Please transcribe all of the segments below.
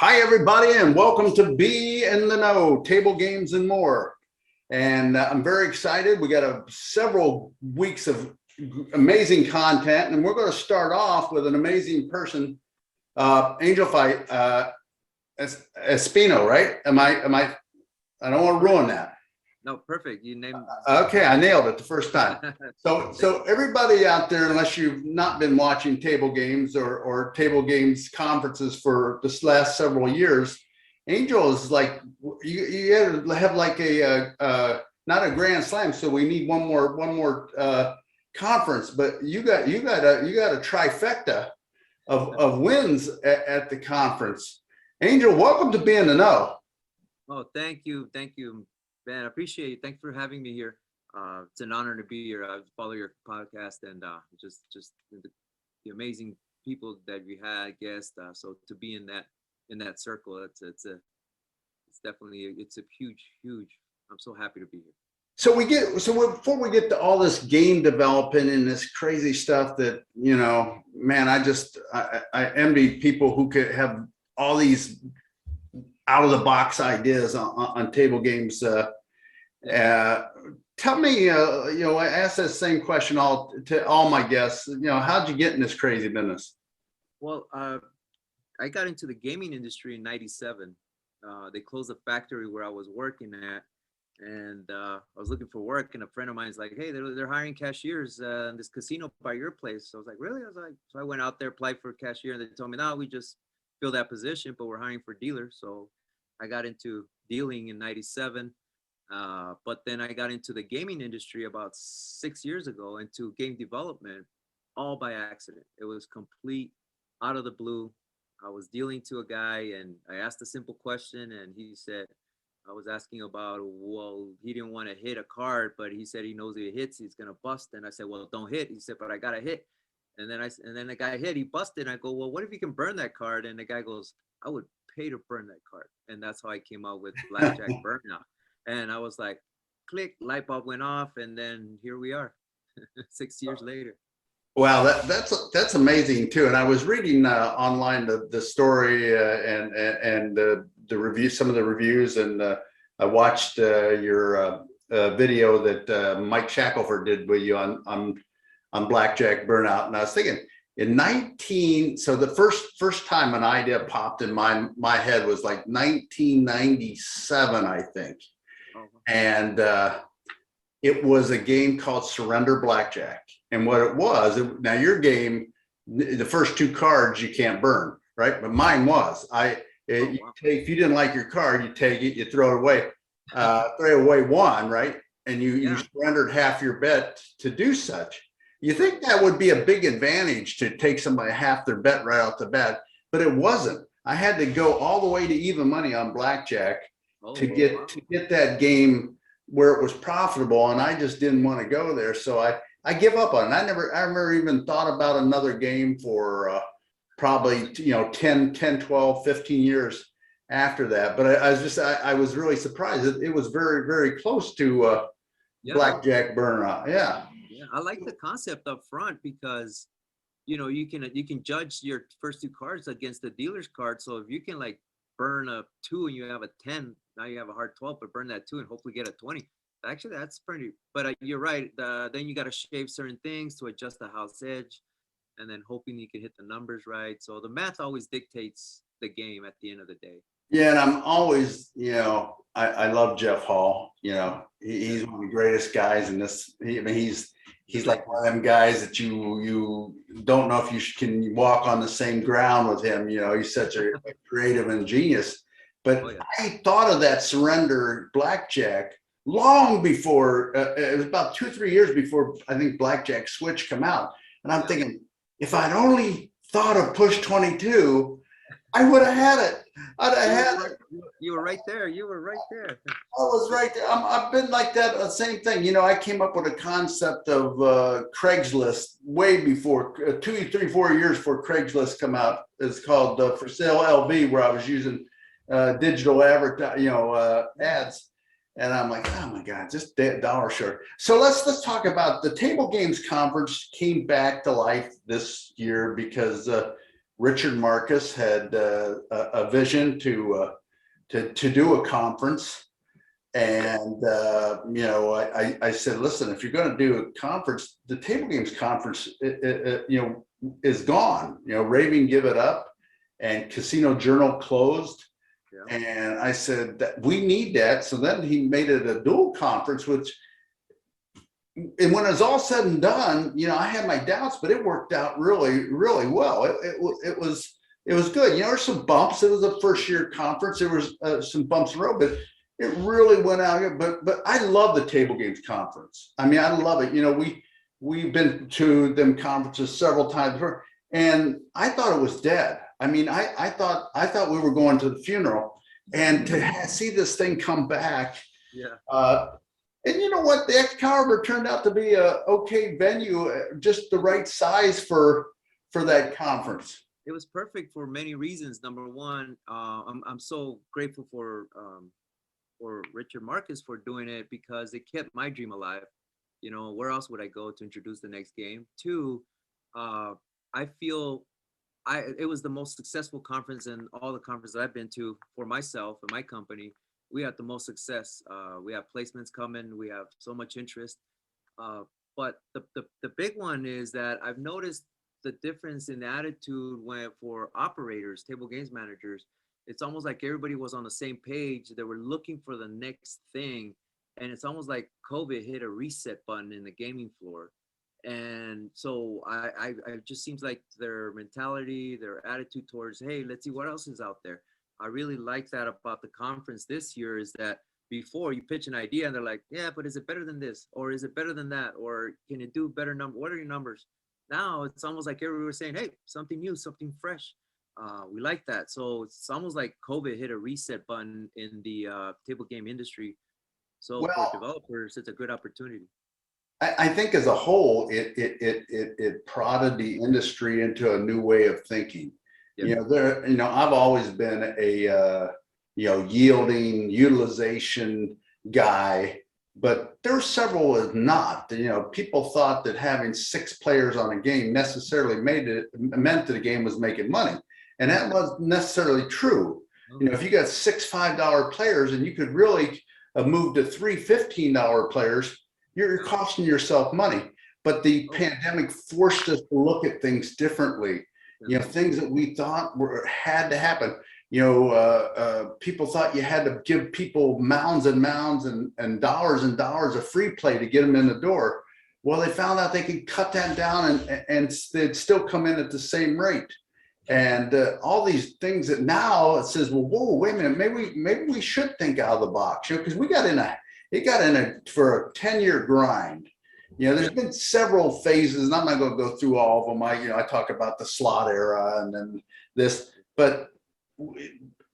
Hi, everybody, and welcome to Be in the Know, Table Games and More. And I'm very excited. We got several weeks of amazing content, and we're going to start off with an amazing person, Angel Espino, right? I don't want to ruin that. No, perfect. You named. Okay, I nailed it the first time. So everybody out there, unless you've not been watching table games or table games conferences for this last several years, Angel is like you have like a not a grand slam, so we need one more conference. But you got a trifecta of wins at the conference. Angel, welcome to Be in the Know. Oh, thank you, Ben. I appreciate you. Thanks for having me here. It's an honor to be here. I follow your podcast and just the amazing people that we had guests. So to be in that circle, it's definitely a huge. I'm so happy to be here. So before we get to all this game developing and this crazy stuff that, man, I envy people who could have all these out of the box ideas on table games. Tell me, I ask that same question to all my guests. How'd you get in this crazy business? Well, I got into the gaming industry in '97. They closed the factory where I was working at, and I was looking for work. And a friend of mine is like, "Hey, they're hiring cashiers in this casino by your place." So I was like, "Really?" So I went out there, applied for a cashier, and they told me, "No, we just filled that position, but we're hiring for dealers." So I got into dealing in '97. But then I got into the gaming industry about 6 years ago, into game development, all by accident. It was complete out of the blue. I was dealing to a guy and I asked a simple question and he said, I was asking about, well, he didn't want to hit a card, but he said he knows if he hits, he's going to bust. And I said, well, don't hit. He said, but I got to hit. And then the guy hit, he busted. And I go, well, what if you can burn that card? And the guy goes, I would pay to burn that card. And that's how I came out with Blackjack Burnout. And I was like, click, light bulb went off. And then here we are 6 years later. Wow, that's amazing too. And I was reading online the story and the review, some of the reviews, and I watched your video that Mike Shackelford did with you on Blackjack Burnout. And I was thinking, so the first time an idea popped in my head was like 1997, I think, and it was a game called Surrender Blackjack. And what it was, now your game, the first two cards you can't burn, right? But mine was. If you didn't like your card, you take it, you throw it away, throw away one, right? And you surrendered half your bet to do such. You think that would be a big advantage to take somebody half their bet right off the bat, but it wasn't. I had to go all the way to even money on blackjack to get that game where it was profitable, and I just didn't want to go there. So I give up on it. I never even thought about another game for probably 10, 12, 15 years after that. But I was really surprised. It was very, very close to Blackjack Burnout. Yeah. Yeah, I like the concept up front because you can judge your first two cards against the dealer's card. So if you can like burn a 2 and you have a 10, now you have a hard 12, but burn that 2 and hopefully get a 20. Actually, that's pretty, but you're right. Then you got to shave certain things to adjust the house edge and then hoping you can hit the numbers right. So the math always dictates the game at the end of the day. Yeah, and I'm always, I love Jeff Hall. He's one of the greatest guys in this. He's like one of them guys that you don't know if you can walk on the same ground with him. He's such a creative and genius. But I thought of that Surrender Blackjack long before, it was about 2 or 3 years before I think Blackjack Switch come out. And I'm thinking, if I'd only thought of Push 22, I would have had it. I'd have had it. You were right there. I was right there. I've been like that. The same thing. I came up with a concept of Craigslist way before 2, 3, 4 years before Craigslist come out. It's called For Sale LV, where I was using digital ads. And I'm like, oh my God, just dollar short. So let's talk about the Table Games Conference came back to life this year because Richard Marcus had a vision to do a conference. And, I said, listen, if you're going to do a conference, the table games conference, is gone. Raving give it up, and Casino Journal closed. Yeah. And I said that we need that. So then he made it a dual conference, and when it was all said and done, I had my doubts, but it worked out really, really well. It was good. There's some bumps. It was a first year conference. There was some bumps in the road, but it really went out here. But I love the table games conference. I mean, I love it. We've been to them conferences several times before, and I thought it was dead. I mean, I thought we were going to the funeral, and to see this thing come back. Yeah. And you know what? The Excalibur turned out to be a okay venue, just the right size for that conference. It was perfect for many reasons. Number one, I'm so grateful for Richard Marcus for doing it, because it kept my dream alive. Where else would I go to introduce the next game? Two, I feel it was the most successful conference in all the conferences I've been to for myself and my company. We had the most success. We have placements coming. We have so much interest. But the big one is that I've noticed the difference in attitude for operators, table games managers. It's almost like everybody was on the same page. They were looking for the next thing. And it's almost like COVID hit a reset button in the gaming floor. And so I it just seems like their mentality, their attitude towards, hey, let's see what else is out there. I really like that about the conference this year, is that before you pitch an idea and they're like, yeah, but is it better than this? Or is it better than that? Or can it do better number? What are your numbers? Now it's almost like everybody was saying, hey, something new, something fresh. We like that. So it's almost like COVID hit a reset button in the table game industry. So for Well, developers, it's a good opportunity. I think as a whole, it prodded the industry into a new way of thinking. Yep. I've always been a yielding utilization guy, but there's several was not. People thought that having 6 players on a game necessarily meant that a game was making money, and that wasn't necessarily true. If you got 6 $5 players and you could really move to 3 $15 players, you're costing yourself money. But the pandemic forced us to look at things differently. Things that we thought had to happen. People thought you had to give people mounds and mounds and dollars of free play to get them in the door. Well, they found out they could cut that down and they'd still come in at the same rate. And all these things that now it says, well, whoa, wait a minute, maybe we should think out of the box, because we got in for a 10-year grind. There's been several phases, and I'm not going to go through all of them. I talk about the slot era and then this, but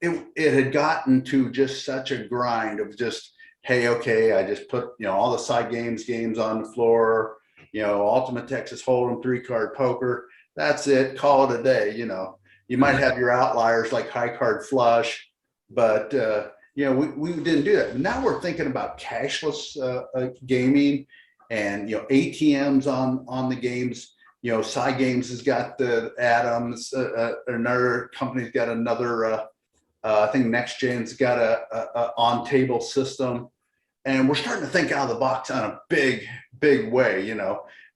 it had gotten to just such a grind of just, hey, okay, I just put all the side games on the floor, Ultimate Texas Hold'em, 3-card poker. That's it. Call it a day. You might have your outliers like high card flush, but we didn't do that. Now we're thinking about cashless gaming, and ATMs on the games. Side Games has got the Adams. Another company's got another. I think Next Gen's got a on table system, and we're starting to think out of the box on a big way.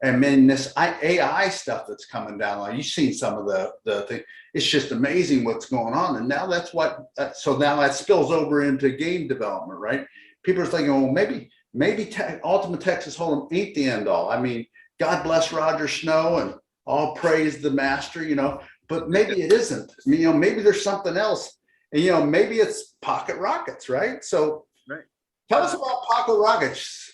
And then this AI stuff that's coming down. Like you've seen some of the thing. It's just amazing what's going on. And now that's what. So now that spills over into game development, right? People are thinking, well, maybe Ultimate Texas Hold'em ain't the end all. I mean, God bless Roger Snow and all praise the master, but maybe it isn't. I mean, maybe there's something else, and maybe it's pocket rockets, right? So, right. Tell us about pocket rockets.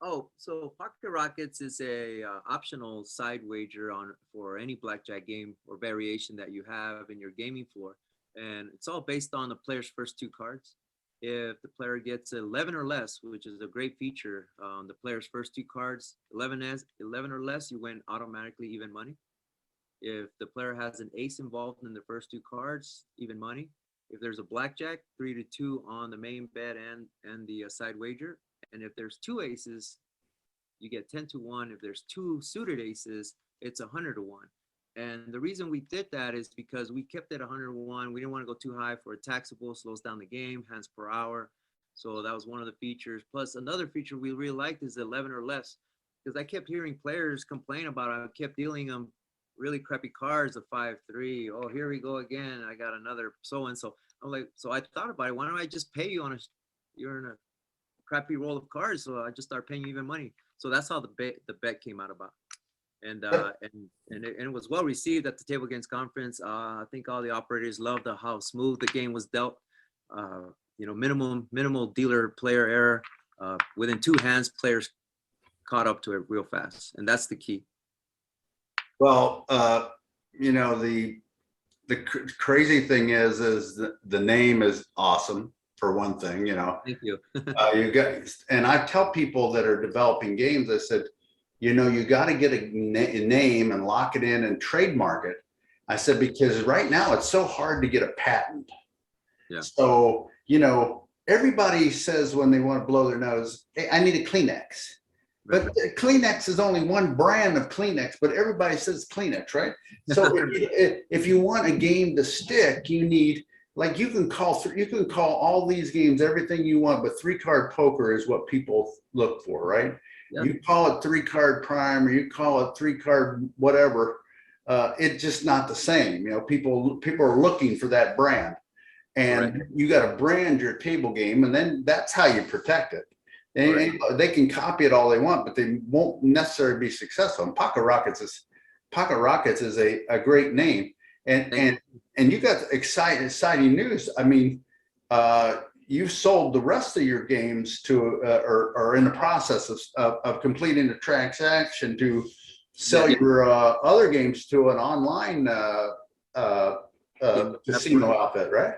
Oh, so Pocket Rockets is a optional side wager for any blackjack game or variation that you have in your gaming floor, and it's all based on the player's first 2 cards. If the player gets 11 or less, which is a great feature, on the player's first 2 cards, 11 or less, you win automatically even money. If the player has an ace involved in the first 2 cards, even money. If there's a blackjack, 3-2 on the main bet and the side wager. And if there's 2 aces, you get 10-1. If there's 2 suited aces, it's 100-1. And the reason we did that is because we kept it 101. We didn't want to go too high for a taxable, slows down the game, hands per hour. So that was one of the features. Plus another feature we really liked is 11 or less, because I kept hearing players complain about it. I kept dealing them really crappy cards of 5-3. Oh, here we go again. I got another so-and-so. I'm like, so I thought about it. Why don't I just pay you you're in a crappy roll of cards. So I just start paying you even money. So that's how the bet came out about. And it was well received at the Table Games Conference. I think all the operators loved how smooth the game was dealt. Minimal dealer player error. Within 2 hands, players caught up to it real fast, and that's the key. Well, the crazy thing is the name is awesome for one thing. Thank you. You guys, and I tell people that are developing games, I said, you got to get a name and lock it in and trademark it. I said, because right now it's so hard to get a patent. Yeah. So, everybody says when they want to blow their nose, hey, I need a Kleenex. But Kleenex is only one brand of Kleenex, but everybody says Kleenex, right? So if you want a game to stick, you need, like, you can call all these games everything you want, but 3-card poker is what people look for, right? Yeah. You call it 3-card prime, or you call it 3-card whatever. It's just not the same. People are looking for that brand, and right. You got to brand your table game, and then that's how you protect it. Right. They can copy it all they want, but they won't necessarily be successful. And Pocket Rockets is a great name, and you got exciting news. I mean, you've sold the rest of your games to, or in the process of completing the transaction to sell your other games to an online casino outfit, right?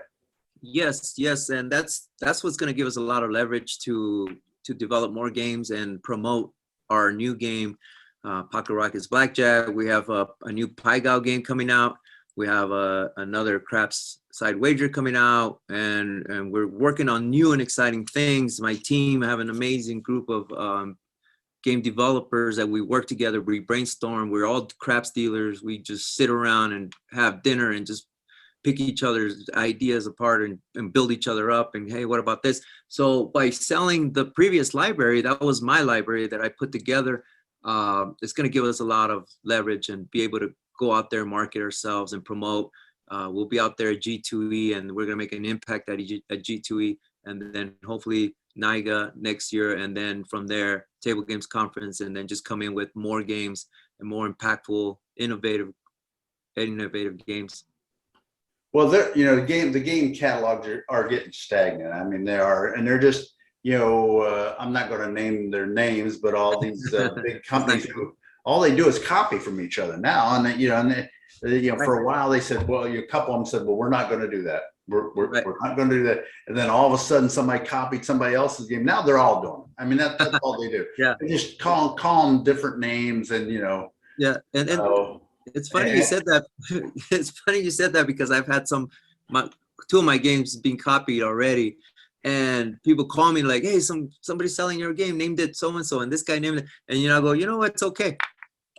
Yes, and that's what's going to give us a lot of leverage to develop more games and promote our new game, Pocket Rockets Blackjack. We have a new Pai-Gow game coming out. We have another craps side wager coming out, and we're working on new and exciting things. My team have an amazing group of game developers that we work together. We brainstorm. We're all craps dealers. We just sit around and have dinner and just pick each other's ideas apart and build each other up. And hey, what about this? So by selling the previous library, that was my library that I put together. It's going to give us a lot of leverage and be able to go out there, market ourselves, and promote. We'll be out there at G2E, and we're going to make an impact at G2E, and then hopefully NIGA next year, and then from there, Table Games Conference, and then just come in with more games and more impactful, innovative games. Well, the game catalogs are getting stagnant. I mean, they are, and they're just, I'm not going to name their names, but all these big companies who all they do is copy from each other now. And for a while they said, well, a couple of them said, well, we're not going to do that. We're not going to do that. And then all of a sudden somebody copied somebody else's game. Now they're all doing it. I mean, that's all they do. Yeah. They just call them different names, and Yeah. And it's funny you said that. It's funny you said that, because I've had 2 of my games being copied already, and people call me like, "Hey, somebody's selling your game, named it so and so, and this guy named it," and I go, what? It's okay.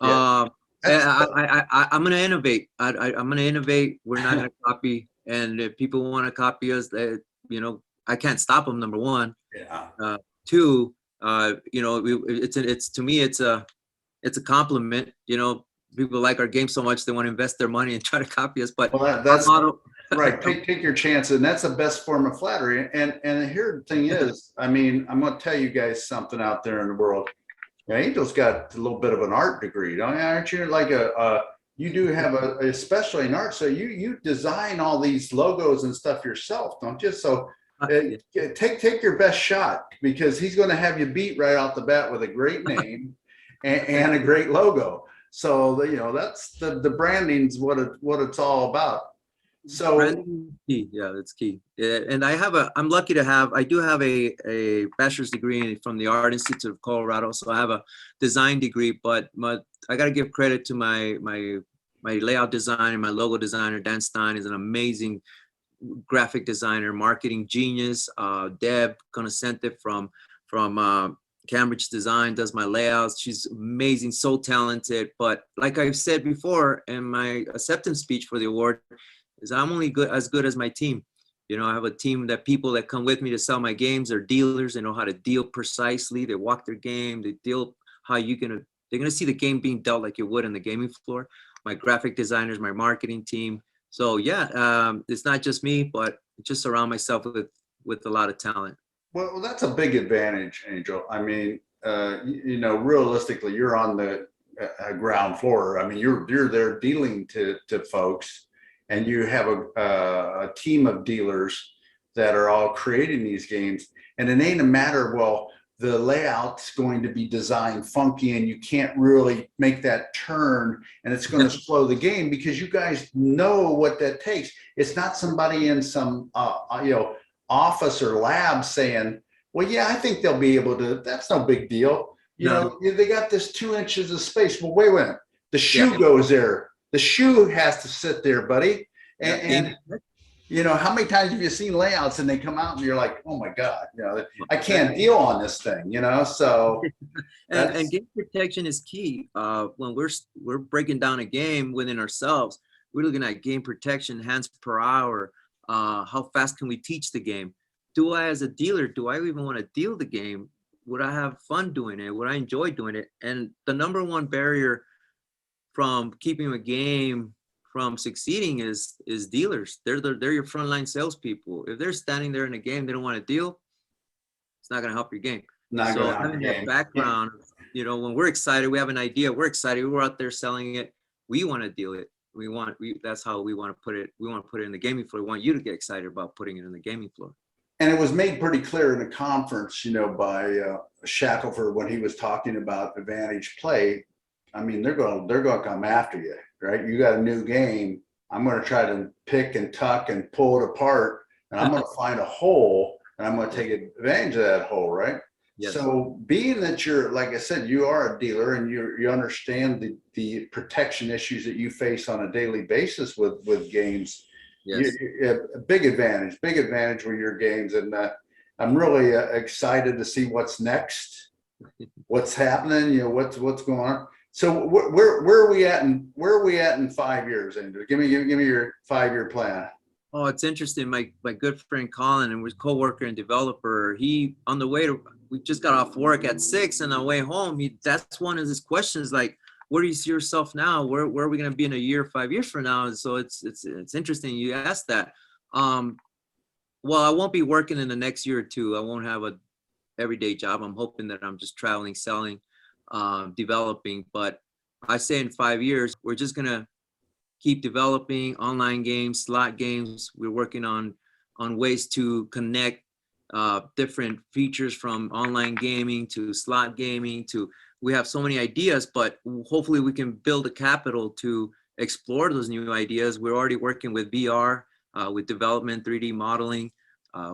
Yeah. I'm gonna innovate. I'm gonna innovate. We're not gonna copy, and if people want to copy us, I can't stop them. Number one. Yeah. 2, it's to me, it's a compliment. People like our game so much they want to invest their money and try to copy us. But that's right. Take your chance, and that's the best form of flattery. And here the thing is, I mean, I'm going to tell you guys something out there in the world. Angel's got a little bit of an art degree, aren't you? Like you do have especially in art, so you design all these logos and stuff yourself, don't you? So take your best shot, because he's going to have you beat right off the bat with a great name and a great logo. So that's the branding's what it's all about. So branding, yeah, that's key. Yeah, and I'm lucky to have a bachelor's degree from the Art Institute of Colorado. So I have a design degree, but I got to give credit to my layout designer, my logo designer. Dan Stein is an amazing graphic designer, marketing genius. Deb Conocente from Cambridge Design does my layouts. She's amazing, so talented. But like I've said before in my acceptance speech for the award, is I'm only good as my team. You know, I have a team that people that come with me to sell my games are dealers. They know how to deal precisely. They walk their game. They deal how they're gonna see the game being dealt like you would on the gaming floor. My graphic designers, my marketing team. So yeah, it's not just me, but just surround myself with a lot of talent. Well, that's a big advantage, Angel. I mean, realistically, you're on the ground floor. I mean, you're there dealing to folks, and you have a team of dealers that are all creating these games. And it ain't a matter, well, the layout's going to be designed funky, and you can't really make that turn, and it's going to slow the game because you guys know what that takes. It's not somebody in some office or lab saying, well, yeah, I think they'll be able to, that's no big deal. They got this 2 inches of space. Well, wait a minute. The shoe goes there. The shoe has to sit there, buddy. And how many times have you seen layouts and they come out and you're like, oh my God, I can't deal on this thing, so. And game protection is key. When we're breaking down a game within ourselves, we're looking at game protection, hands per hour. How fast can we teach the game? Do I, as a dealer, do I even want to deal the game? Would I have fun doing it? Would I enjoy doing it? And the number one barrier from keeping a game from succeeding is dealers. They're your frontline salespeople. If they're standing there in a game, they don't want to deal, it's not going to help your game. So having that background, when we're excited, we have an idea, we're excited, we're out there selling it, we want to deal it. That's how we want to put it. We want to put it in the gaming floor. We want you to get excited about putting it in the gaming floor. And it was made pretty clear in the conference, by Shackelford when he was talking about advantage play. I mean, they're going to come after you, right? You got a new game. I'm going to try to pick and tuck and pull it apart, and I'm going to find a hole, and I'm going to take advantage of that hole, right? Yes. So being that you're, like I said, you are a dealer and you understand the protection issues that you face on a daily basis with games. Yes. A big advantage with your games. And I'm really excited to see what's next, what's happening, what's going on. So where are we at in 5 years, Andrew? Give me your 5-year plan. Oh, it's interesting. My good friend Colin, and was co-worker and developer, we just got off work at 6 and on the way home, that's one of his questions, like, where do you see yourself now? Where are we going to be in a year, 5 years from now? And so it's interesting you asked that. Well, I won't be working in the next year or two. I won't have a everyday job. I'm hoping that I'm just traveling, selling, developing. But I say in 5 years, we're just going to keep developing online games, slot games. We're working on ways to connect different features from online gaming to slot gaming we have so many ideas, but hopefully we can build a capital to explore those new ideas. We're already working with VR, with development, 3D modeling.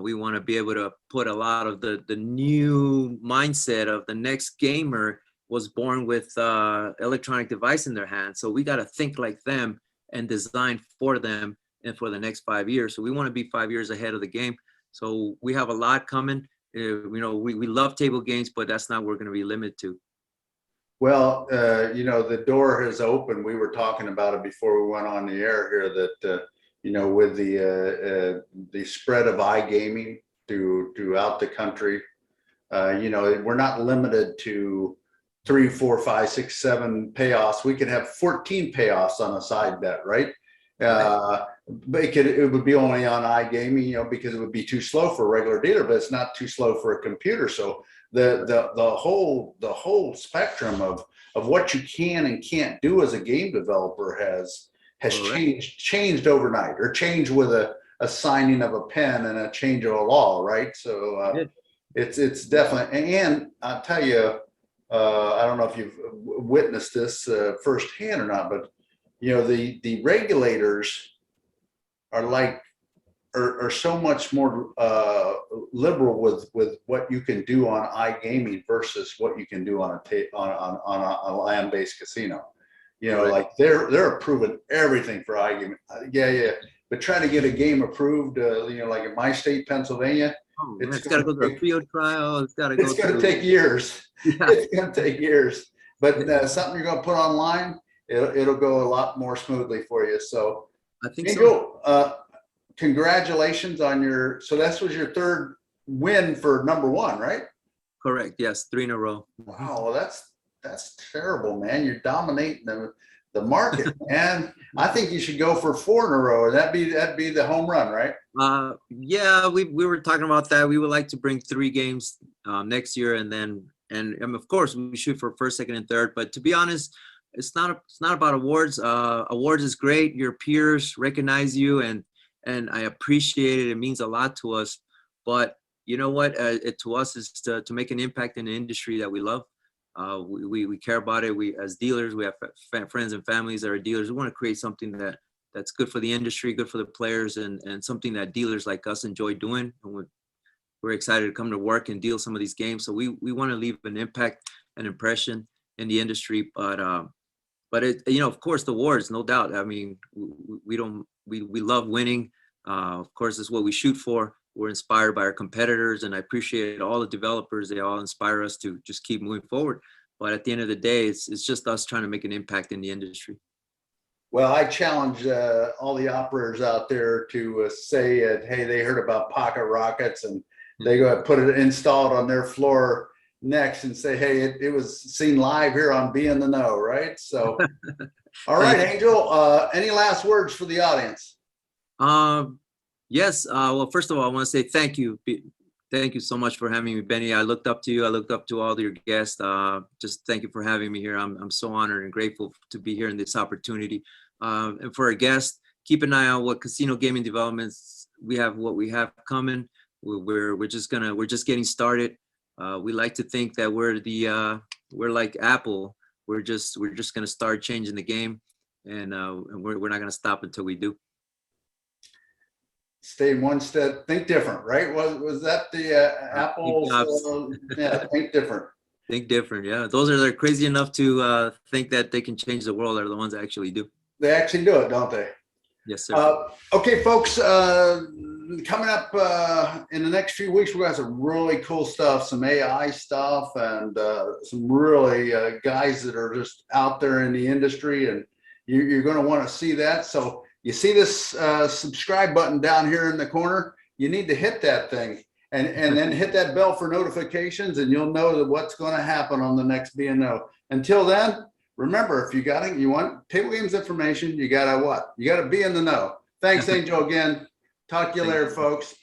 We want to be able to put a lot of the new mindset of the next gamer was born with electronic device in their hands. So we got to think like them and design for them and for the next 5 years. So we want to be 5 years ahead of the game. So we have a lot coming. We love table games, but that's not what we're going to be limited to. Well, the door has opened. We were talking about it before we went on the air here that, with the spread of iGaming throughout the country, we're not limited to 3, 4, 5, 6, 7 payoffs. We could have 14 payoffs on a side bet, right? But it would be only on iGaming, because it would be too slow for a regular dealer, but it's not too slow for a computer. So the whole spectrum of what you can and can't do as a game developer has changed overnight, or changed with a signing of a pen and a change of a law, right? So it's definitely, and I'll tell you, I don't know if you've witnessed this firsthand or not, but the regulators are so much more liberal with what you can do on iGaming versus what you can do on a land-based casino. Like they're approving everything for iGaming. Yeah. But trying to get a game approved, like in my state, Pennsylvania, Oh, man, It's it's got to going go to through a take, field trial. It's got to go it's going to through. take years. Yeah, It's going to take years. But something you're going to put online, it'll go a lot more smoothly for you. So, I think so. Angel, congratulations on so that was your third win for number one, right? Correct. Yes, 3 in a row. Wow, well, that's terrible, man. You're dominating the market, man. I think you should go for 4 in a row. That'd be the home run, right? Yeah, we were talking about that. We would like to bring 3 games next year, and then and of course we shoot for first, second, and third. But to be honest, it's not about awards. Awards is great. Your peers recognize you, and I appreciate it. It means a lot to us. But you know what? It to us is to make an impact in the industry that we love. We care about it. We as dealers, we have friends and families that are dealers. We want to create something that's good for the industry, good for the players, and something that dealers like us enjoy doing. And we're excited to come to work and deal some of these games. So we want to leave an impact, an impression in the industry. But it, of course, the awards, no doubt. I mean, we love winning. Of course, it's what we shoot for. We're inspired by our competitors, and I appreciate all the developers. They all inspire us to just keep moving forward. But at the end of the day, it's just us trying to make an impact in the industry. Well, I challenge all the operators out there to say, hey, they heard about pocket rockets, and they go put it installed on their floor next and say, hey, it was seen live here on Be in the Know, right? So, all right, Angel, any last words for the audience? Yes. Well, first of all, I want to say thank you. Thank you so much for having me, Benny. I looked up to you. I looked up to all your guests. Just thank you for having me here. I'm so honored and grateful to be here in this opportunity. And for our guests, keep an eye on what casino gaming developments what we have coming. We're just getting started. We like to think that we're like Apple. We're just gonna start changing the game, and we're not gonna stop until we do. Stay one step, think different, right? Was that the Apple's? Yeah, think different. Think different, yeah. Those are crazy enough to think that they can change the world are the ones that actually do. They actually do it, don't they? Yes, sir. Okay, folks, coming up in the next few weeks, we're going to have some really cool stuff, some AI stuff, and some really guys that are just out there in the industry, and you're going to want to see that. So you see this subscribe button down here in the corner, you need to hit that thing and then hit that bell for notifications, and you'll know what's going to happen on the next B&O. Until then, remember, if you want table games information, you gotta what? You gotta be in the know. Thanks, Angel, again. Talk to you later, folks.